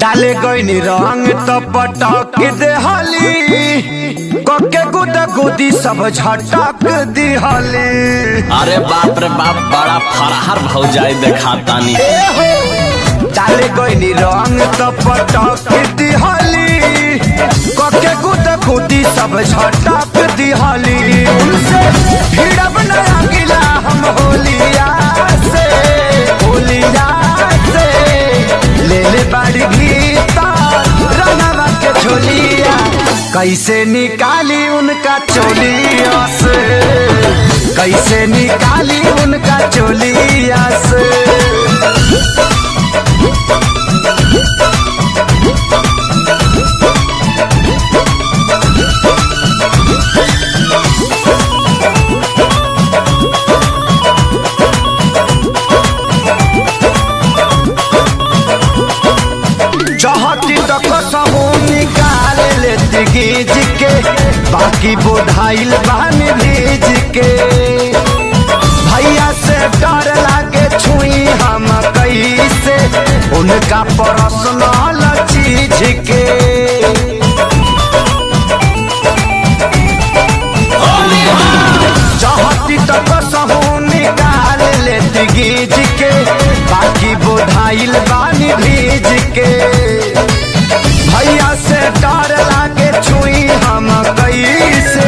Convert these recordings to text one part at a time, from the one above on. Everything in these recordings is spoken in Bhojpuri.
डाले गईनी रंग तो पटक देहली कके गुदा गुदी सब झटक दिहली। अरे बाप रे बाप बड़ा फरहर भौजाई देखा तानी। डाले गईनी रंग तो पटक दिहली कके गुदा गुदी सब झटक दिहली। उनसे भिड़ब नया गिला हम होलिया से ले ले बाड़ी भीतर रंगवा के झोलिया कैसे निकाली उनका चोलिया से कैसे निकाली उनका चोलिया से। चाहती तो कसहू निकाल लेती गीज के बाकी बोधाइल बहन भीज के। भैया से डर लागे छुई हम कैसे उनका पर्सनल चीज के। चाहती तो कसहू निकाल लेती गीज के बाकी बोधाइल बहन भीज के। भैया से डर लागे छुई हम कैसे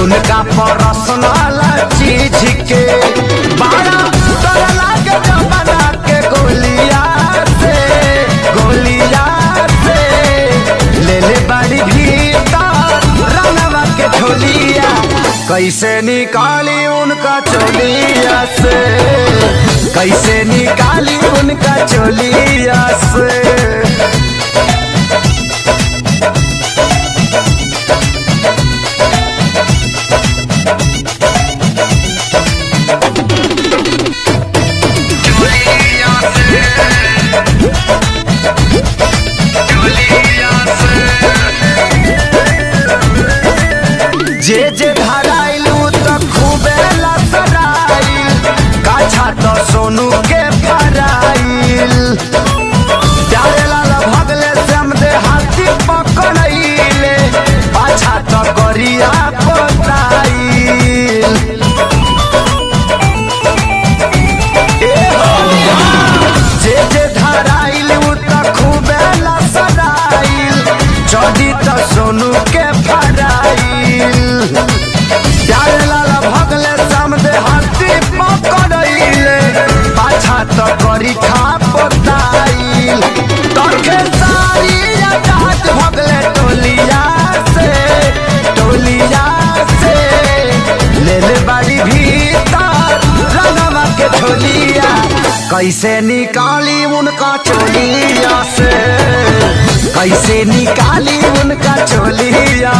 उनका पर्सनल चीज के। बड़ा डर लागे जमाना के गोलिया से ले ले बड़ी भीतर रंगवा के झोलिया कैसे निकाली उनका चोलिया से कैसे निकाली उनका चोलिया से। जे जे धराइलू तो खूबे लसराइल काछा तो सोनू के फराइल। प्यारे लाल भगले से हम दे हाथी पकड़ैले पाछा तो करिया पोताइल। जे जे धराइलू तो खूबे लसराइल चढ़ी तो सोनू के फराइल। प्यारे लाल भगले समझे हाथी पकड़ैले पाछा तो करी खा पोताइल। तोके सारी जहाज भगले टोलिया से ले ले बाड़ी भीतर रंगवा के झोलिया कैसे निकाली उनका चोलिया से कैसे निकाली उनका चोलिया